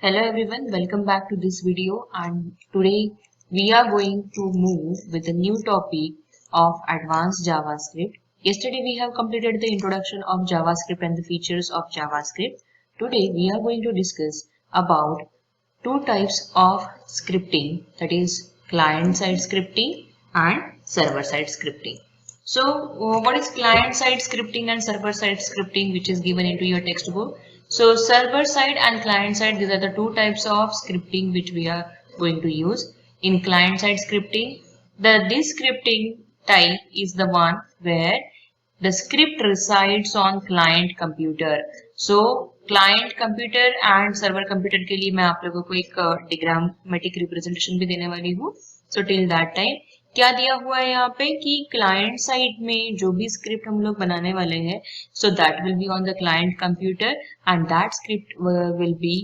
Hello everyone, welcome back to this video, and today we are going to move with a new topic of advanced JavaScript. Yesterday we have completed the introduction of JavaScript and the features of JavaScript. Today we are going to discuss about two types of scripting, that is client side scripting and server side scripting. So what is client side scripting and server side scripting, which is given into your textbook? So server side and client side, these are the two types of scripting which we are going to use. In client side scripting, this scripting type is the one where the script resides on client computer. So client computer and server computer के लिए मैं आप लोगों को एक diagrammatic representation भी देने वाली हूँ. So till that time क्या दिया हुआ है यहाँ पे कि क्लाइंट साइड में जो भी स्क्रिप्ट हम लोग बनाने वाले हैं, so that will be on the client computer and that script will be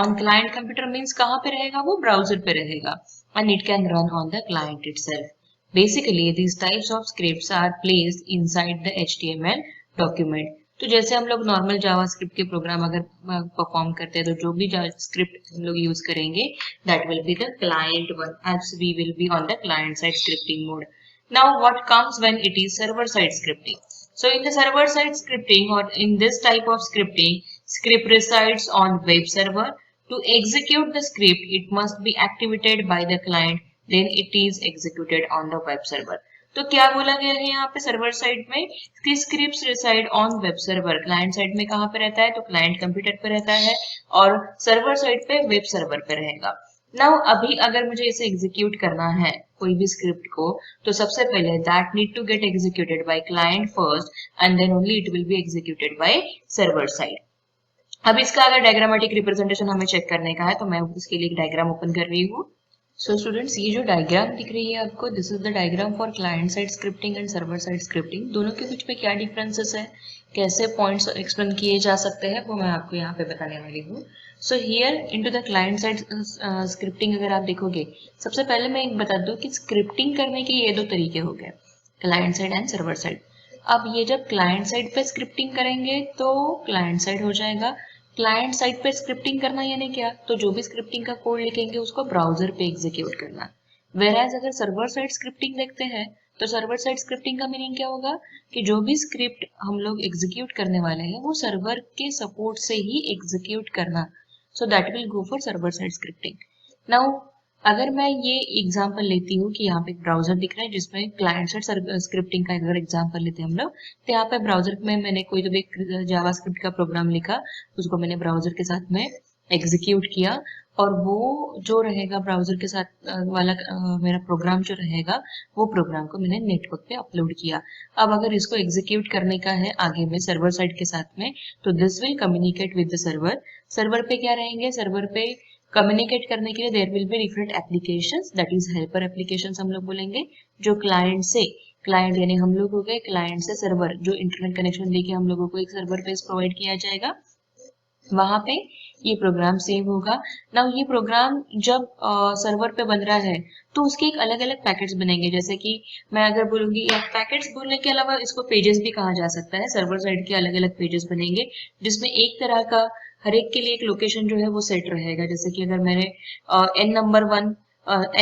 on client computer means कहाँ पे रहेगा, वो ब्राउजर पे रहेगा and it can run on the client itself. Basically, these types of scripts are placed inside the HTML document. तो जैसे हम लोग नॉर्मल जावास्क्रिप्ट के प्रोग्राम अगर परफॉर्म करते हैं तो जो भी स्क्रिप्ट हम लोग यूज करेंगे that will be the client one, as we will be on the client side scripting mode. Now what comes when it is server side scripting? So in the server side scripting, or in this type of scripting, script resides on web server. To execute the script, it must be activated by the client, then it is executed on the web server. तो क्या बोला गया है यहाँ पे server side में कि scripts reside on web server. Client side में कहाँ पे रहता है, तो क्लाइंट कंप्यूटर पे रहता है, और सर्वर साइड पे वेब सर्वर पे रहेगा. नाउ अभी अगर मुझे इसे एग्जीक्यूट करना है कोई भी स्क्रिप्ट को, तो सबसे पहले that need to get executed by client first and then only it will be executed by server side. अब इसका अगर डायग्रामेटिक रिप्रेजेंटेशन हमें चेक करने का है तो मैं इसके लिए एक डायग्राम ओपन कर रही हूँ. सो स्टूडेंट्स, ये जो डायग्राम दिख रही है आपको, this is the diagram for client side scripting and server side scripting. दोनों के बीच में क्या डिफरेंसेस है, कैसे पॉइंट्स एक्सप्लेन किए जा सकते हैं, वो मैं आपको यहाँ पे बताने वाली हूँ. So here into the client side scripting अगर आप देखोगे, सबसे पहले मैं एक बता दूं कि स्क्रिप्टिंग करने के ये दो तरीके हो गए, client side and server side. अब ये जब क्लाइंट साइड पे स्क्रिप्टिंग करेंगे तो क्लाइंट साइड हो जाएगा. क्लाइंट साइड पे स्क्रिप्टिंग करना यानी क्या, तो जो भी स्क्रिप्टिंग का कोड लिखेंगे उसको ब्राउजर पे एग्जीक्यूट करना. वेराज अगर सर्वर साइड स्क्रिप्टिंग देखते हैं तो सर्वर साइड स्क्रिप्टिंग का मीनिंग क्या होगा कि जो भी स्क्रिप्ट हम लोग एग्जीक्यूट करने वाले हैं वो सर्वर के सपोर्ट से ही एग्जीक्यूट करना. So that will go for server side scripting. Now अगर मैं ये एग्जांपल लेती हूँ कि यहाँ पे एक ब्राउजर दिख रहा है जिसमें क्लाइंट साइड स्क्रिप्टिंग का अगर एग्जांपल लेते हैं हम लोग, तो यहाँ पे ब्राउजर में मैंने कोई तो भी जावास्क्रिप्ट का प्रोग्राम लिखा, उसको मैंने ब्राउजर के साथ में एग्जीक्यूट किया, और वो जो रहेगा ब्राउजर के साथ वाला मेरा प्रोग्राम जो रहेगा, वो प्रोग्राम को मैंने नेटवर्क पे अपलोड किया. अब अगर इसको एग्जीक्यूट करने का है आगे में सर्वर साइड के साथ में, तो this will communicate with the server. Server पे क्या रहेंगे, सर्वर पे कम्युनिकेट करने के लिए there will be different applications, that is helper applications हम लोग बोलेंगे, जो क्लाइंट से, क्लाइंट यानी हम लोग हो गए, क्लाइंट से सर्वर, जो इंटरनेट कनेक्शन देके हम लोगों को एक सर्वर पेज प्रोवाइड किया जाएगा, वहां पे ये प्रोग्राम सेव होगा. ना ये प्रोग्राम जब सर्वर पे बन रहा है तो उसके एक अलग अलग पैकेट्स बनेंगे. जैसे कि मैं अगर बोलूंगी, या पैकेट्स बोलने के अलावा इसको पेजेस भी कहा जा सकता है. सर्वर साइड के अलग अलग पेजेस बनेंगे जिसमें एक तरह का हर एक के लिए एक लोकेशन जो है वो सेट रहेगा. जैसे कि अगर मैंने N1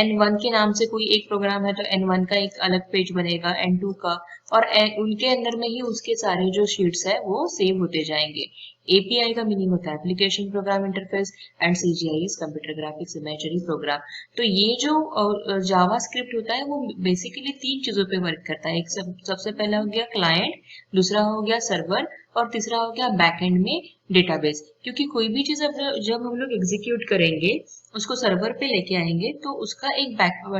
N1 के नाम से कोई एक प्रोग्राम है तो N1 का एक अलग पेज बनेगा, N2 का, और उनके अंदर में ही उसके सारे जो शीट्स है वो सेव होते जाएंगे. API का मीनिंग होता है application program interface, and CGI is computer graphics imagery program. तो ये जो जावा स्क्रिप्ट होता है वो बेसिकली तीन चीजों पे वर्क करता है. एक सबसे पहला हो गया क्लाइंट, दूसरा हो गया सर्वर, और तीसरा हो गया बैकएंड में डेटाबेस. क्योंकि कोई भी चीज जब हम लोग एग्जीक्यूट करेंगे, उसको सर्वर पे लेके आएंगे, तो उसका एक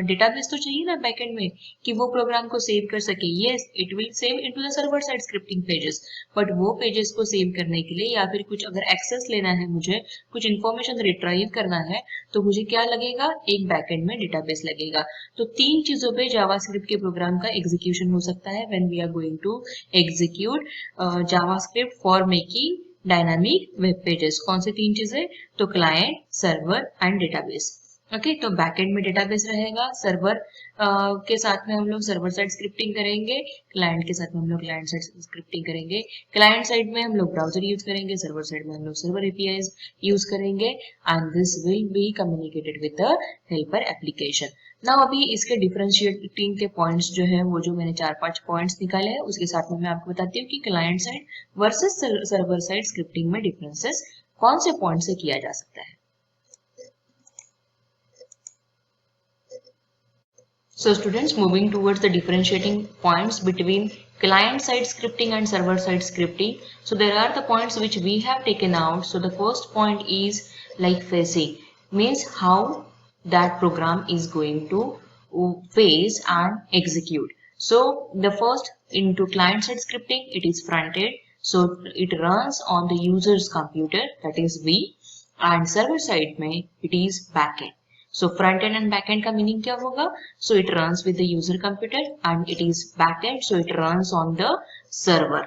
डेटाबेस तो चाहिए ना बैकएंड में, कि वो प्रोग्राम को सेव कर सके. Yes, it will save into the server side scripting pages, but वो पेजेस को सेव करने के लिए या फिर कुछ अगर एक्सेस लेना है, मुझे कुछ इन्फॉर्मेशन रिट्राइव करना है, तो मुझे क्या लगेगा, एक बैकएंड में डेटाबेस लगेगा. तो तीन चीजों पे जावास्क्रिप्ट के प्रोग्राम का एग्जीक्यूशन हो सकता है when we are going to execute JavaScript for making dynamic web pages. कौन सी तीन चीजें, तो client, server and database. Okay तो बैकएंड में डेटाबेस रहेगा, सर्वर के साथ में हम लोग सर्वर साइड स्क्रिप्टिंग करेंगे, क्लाइंट के साथ में हम लोग क्लाइंट साइड स्क्रिप्टिंग करेंगे। क्लाइंट साइड में हम लोग ब्राउजर यूज करेंगे, सर्वर साइड में हम लोग सर्वर एपीआईज यूज करेंगे and this will be communicated with the helper application. Now अभी इसके डिफरेंशिएटिंग के पॉइंट्स जो है वो जो मैंने 4-5 पॉइंट्स निकाले हैं उसके साथ में मैं आपको बताती हूँ कि client side versus server side scripting में डिफरेंसेस कौन से पॉइंट से किया जा सकता है। So students, moving towards the differentiating points between client-side scripting and server-side scripting. So there are the points which we have taken out. So the first point is like phasing, means how that program is going to phase and execute. So the first into client-side scripting, it is front-end. So it runs on the user's computer, that is V, and server-side में it is back-end. So front end and back end का meaning क्या होगा? So it runs with the user computer and it is back end, so it runs on the server.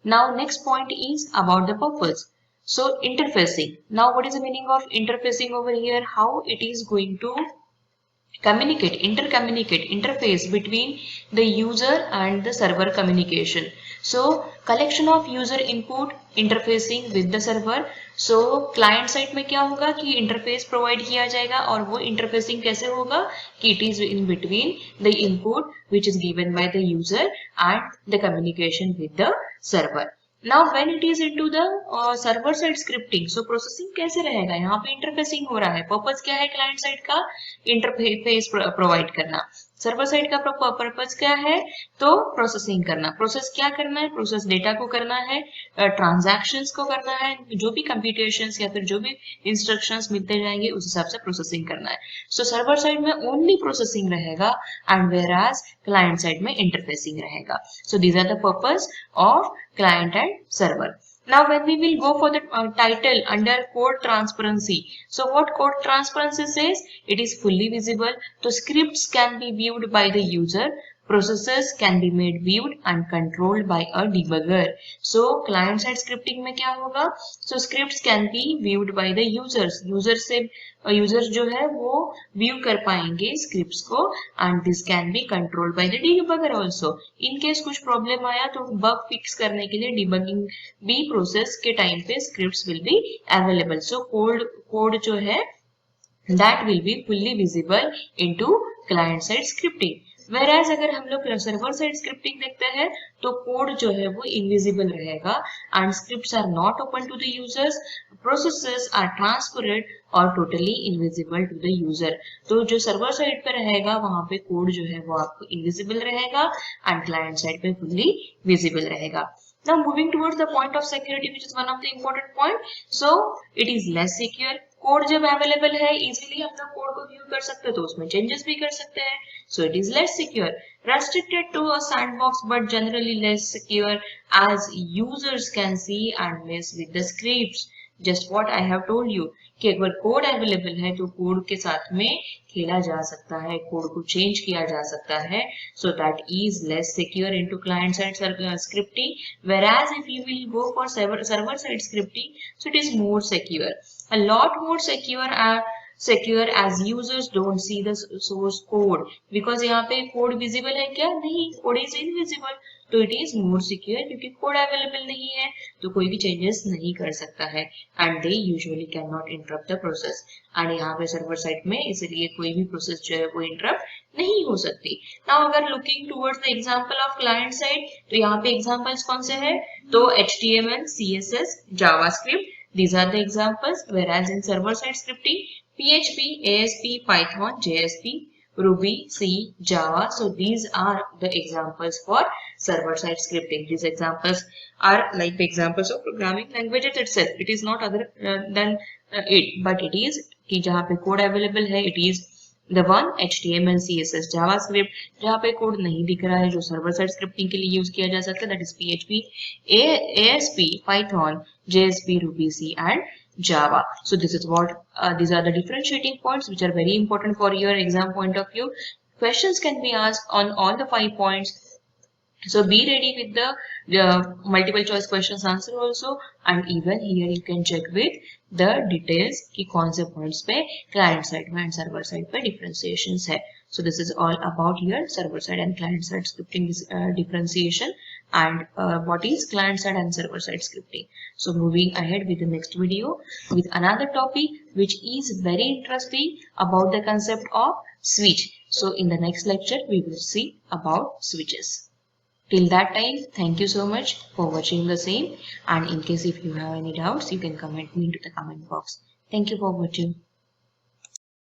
Now next point is about the purpose. So interfacing. Now what is the meaning of interfacing over here? How it is going to communicate, interface between the user and the server communication. So collection of user input interfacing with the server. So client side में क्या होगा कि interface provide किया जाएगा और वो interfacing कैसे होगा कि it is in between the input which is given by the user and the communication with the server. Now when it is into the server side scripting, so processing कैसे रहेगा? यहाँ पे interfacing हो रहा है. Purpose क्या है client side का? Interface provide करना. सर्वर साइड का पर्पस क्या है? तो प्रोसेसिंग करना. प्रोसेस क्या करना है? प्रोसेस डेटा को करना है, ट्रांजैक्शंस को करना है, जो भी कंप्यूटेशंस या फिर जो भी इंस्ट्रक्शंस मिलते जाएंगे उस हिसाब से प्रोसेसिंग करना है. सो सर्वर साइड में ओनली प्रोसेसिंग रहेगा एंड वेयरएज क्लाइंट साइड में इंटरफेसिंग रहेगा. So these are the purpose of client and server. Now when we will go for the title under code transparency. So what code transparency says? It is fully visible. So scripts can be viewed by the user. Processes can be made viewed and controlled by a debugger. So client side scripting में क्या होगा? So scripts can be viewed by the users. Users जो है वो view कर पाएंगे scripts को and this can be controlled by the debugger also. In case कुछ प्रॉब्लम आया तो बग फिक्स करने के लिए डिबगिंग भी प्रोसेस के टाइम पे scripts will be available. So code जो है that will be fully visible into client side scripting. Whereas अगर हम लोग सर्वर साइड स्क्रिप्टिंग देखते हैं तो कोड जो है वो इनविजिबल रहेगा and scripts are not open to the users, processes are transparent और totally invisible to the user. तो जो सर्वर साइड पे रहेगा वहां पे कोड जो है वो आपको इनविजिबल रहेगा एंड क्लाइंट साइड पे फुल्ली विजिबल रहेगा. Now moving towards the point of security, which is one of the important point. So it is less secure. Code जब अवेलेबल है इजीली हम लोग कोड को व्यू कर सकते हैं तो उसमें चेंजेस भी कर सकते हैं. So it is less secure, restricted to a sandbox but generally less secure as users can see and mess with the scripts. Just what I have told you कि अगर कोड अवेलेबल है तो code के साथ में खेला जा सकता है, कोड को चेंज किया जा सकता है. So that is less secure into client side scripting, whereas if you will go for server side scripting, so it is more secure, a lot more secure as users don't see the source code. Because यहाँ पे code visible है क्या? नहीं, code is invisible. तो it is more secure क्योंकि code available नहीं है तो कोई भी चेंजेस नहीं कर सकता है and they usually can not interrupt the process. And यहाँ पे सर्वर साइड में इसलिए कोई भी प्रोसेस जो है वो इंटरप्ट नहीं हो सकती. नाउ अगर looking towards the example of client side तो यहाँ पे एग्जांपल्स कौन से हैं? तो HTML, CSS, JavaScript, these are the examples. Whereas in server side scripting, PHP, ASP, Python, JSP, Ruby, C, Java. So these are the examples for server side scripting. These examples are like the examples of programming languages itself. It is not other than it, but it is कि जहाँ पे code available है it is the one HTML, CSS, JavaScript. जहाँ पे code नहीं दिख रहा है जो सर्वर साइड स्क्रिप्टिंग के लिए यूज किया जा सकता है that is PHP, ASP, Python, JSP, Ruby, C and Java. So this is what these are the differentiating points which are very important for your exam point of view. Questions can be asked on all the 5 points. So be ready with the multiple choice questions answer also, and even here you can check with the details कि कौन से points पे client side में and server side पे differentiations है. So this is all about your server side and client side scripting differentiation, and what is client side and server side scripting. So moving ahead with the next video with another topic which is very interesting about the concept of switch. So in the next lecture we will see about switches. Till that time, thank you so much for watching the same, and in case if you have any doubts, you can comment me into the comment box. Thank you for watching.